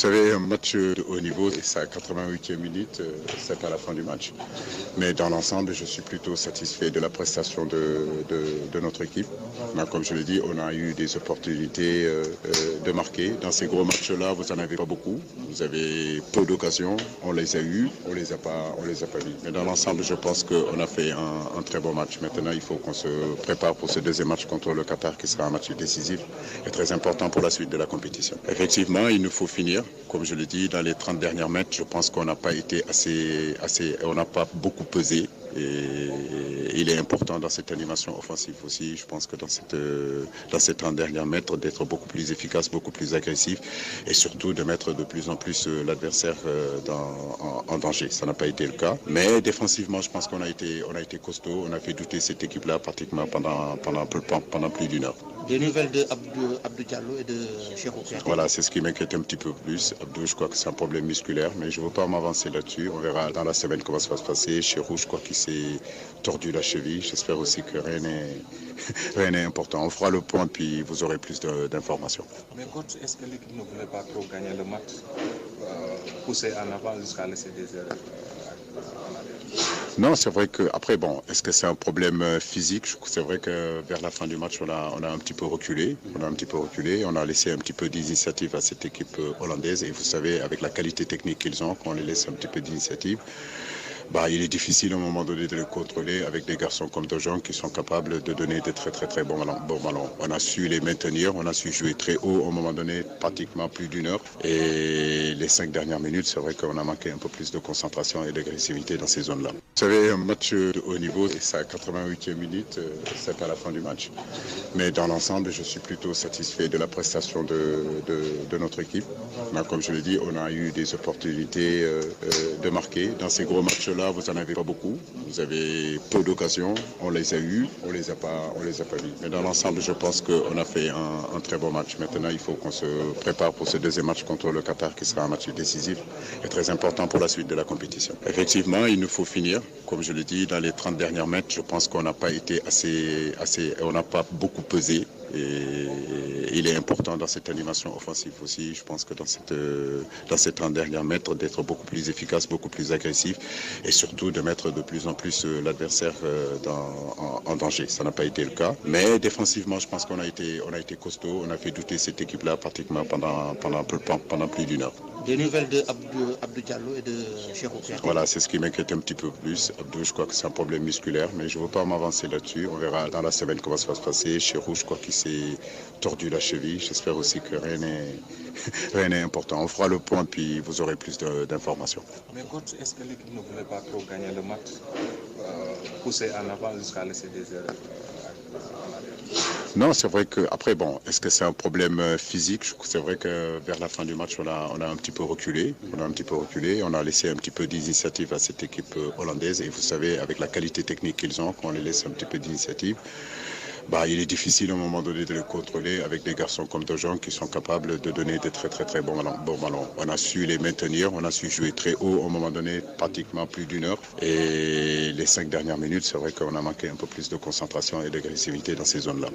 Vous savez, un match de haut niveau, c'est à 88e minute, c'est à la fin du match. Mais dans l'ensemble, je suis plutôt satisfait de la prestation de notre équipe. Mais comme je l'ai dit, on a eu des opportunités de marquer. Dans ces gros matchs-là, vous n'en avez pas beaucoup. Vous avez peu d'occasions, on les a eues, on les a pas mis. Mais dans l'ensemble, je pense qu'on a fait un très bon match. Maintenant, il faut qu'on se prépare pour ce deuxième match contre le Qatar, qui sera un match décisif et très important pour la suite de la compétition. Effectivement, il nous faut finir. Comme je l'ai dit, dans les 30 dernières mètres, je pense qu'on n'a pas été on n'a pas beaucoup pesé. Et il est important dans cette animation offensive aussi, je pense que dans ces 30 derniers mètres, d'être beaucoup plus efficace, beaucoup plus agressif et surtout de mettre de plus en plus l'adversaire en danger. Ça n'a pas été le cas. Mais défensivement, je pense qu'on a été costaud. On a fait douter cette équipe-là pratiquement pendant plus d'une heure. Des nouvelles de Abdou Diallo et de Cheikhou Kouyaté. Voilà, c'est ce qui m'inquiète un petit peu plus. Abdou, je crois que c'est un problème musculaire, mais je ne veux pas m'avancer là-dessus. On verra dans la semaine comment ça va se passer. Cheikhou, je crois qu'il s'est tordu la cheville. J'espère aussi que rien n'est important. On fera le point, puis vous aurez plus d'informations. Mais coach, est-ce que l'équipe ne voulait pas trop gagner le match, pousser en avant jusqu'à laisser des erreurs Non, c'est vrai que après est-ce que c'est un problème physique? C'est vrai que vers la fin du match, on a un petit peu reculé. On a laissé un petit peu d'initiative à cette équipe hollandaise. Et vous savez, avec la qualité technique qu'ils ont, quand on les laisse un petit peu d'initiative, il est difficile à un moment donné de les contrôler avec des garçons comme De Jong qui sont capables de donner de très bons ballons. On a su les maintenir, on a su jouer très haut à un moment donné, pratiquement plus d'une heure. Et les 5 dernières minutes, c'est vrai qu'on a manqué un peu plus de concentration et d'agressivité dans ces zones-là. Vous savez, un match de haut niveau, c'est à 88e minute, c'est à la fin du match. Mais dans l'ensemble, je suis plutôt satisfait de la prestation de notre équipe. Mais comme je l'ai dit, on a eu des opportunités de marquer. Dans ces gros matchs-là, vous n'en avez pas beaucoup. Vous avez peu d'occasions, on les a eues, on les a pas mis. Mais dans l'ensemble, je pense qu'on a fait un très bon match. Maintenant, il faut qu'on se prépare pour ce deuxième match contre le Qatar, qui sera un match décisif et très important pour la suite de la compétition. Effectivement, il nous faut finir. Comme je l'ai dit, dans les 30 dernières mètres, je pense qu'on n'a pas été on n'a pas beaucoup pesé. Et il est important dans cette animation offensive aussi, je pense que dans ces 30 derniers mètres, d'être beaucoup plus efficace, beaucoup plus agressif et surtout de mettre de plus en plus l'adversaire en danger. Ça n'a pas été le cas. Mais défensivement, je pense qu'on a été costaud. On a fait douter cette équipe-là pratiquement pendant plus d'une heure. Des nouvelles de Abdou Diallo et de Cheikhou Kouyaté. Voilà, c'est ce qui m'inquiète un petit peu plus. Abdou, je crois que c'est un problème musculaire, mais je ne veux pas m'avancer là-dessus. On verra dans la semaine comment ça va se passer. Cheikhou, je crois qu'il s'est tordu la cheville. J'espère aussi que rien n'est important. On fera le point, puis vous aurez plus d'informations. Mais coach, est-ce que l'équipe ne voulait pas trop gagner le match, pousser en avant jusqu'à laisser des erreurs Non, c'est vrai que après est-ce que c'est un problème physique? C'est vrai que vers la fin du match, on a un petit peu reculé. On a laissé un petit peu d'initiative à cette équipe hollandaise. Et vous savez, avec la qualité technique qu'ils ont, quand on les laisse un petit peu d'initiative, il est difficile à un moment donné de les contrôler avec des garçons comme De Jong qui sont capables de donner de très bons ballons. On a su les maintenir, on a su jouer très haut à un moment donné, pratiquement plus d'une heure. Et les 5 dernières minutes, c'est vrai qu'on a manqué un peu plus de concentration et d'agressivité dans ces zones-là.